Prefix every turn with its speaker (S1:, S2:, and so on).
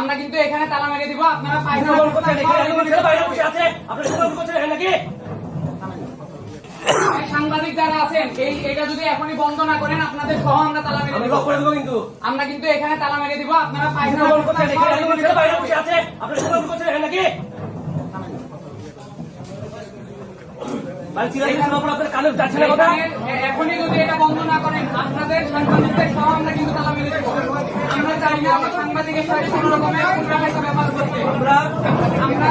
S1: আমরা কিন্তু এখানে তালা মেরে দিব। আপনারা সাংবাদিক যারা আছেন এটা যদি এখনই বন্ধ না করেন আপনাদের সহ আমরা তালা মেরে দিব। কিন্তু আমরা কিন্তু এখানে তালা মেরে দিব। আপনারা এখনই যদি এটা বন্ধ না করেন আপনাদের সাংবাদিকদের সহ আমরা কিন্তু তালা মেরে দেবো। আমরা চাই না সাংবাদিকের সাথে কোন রকমের ব্যবহার করতে। আমরা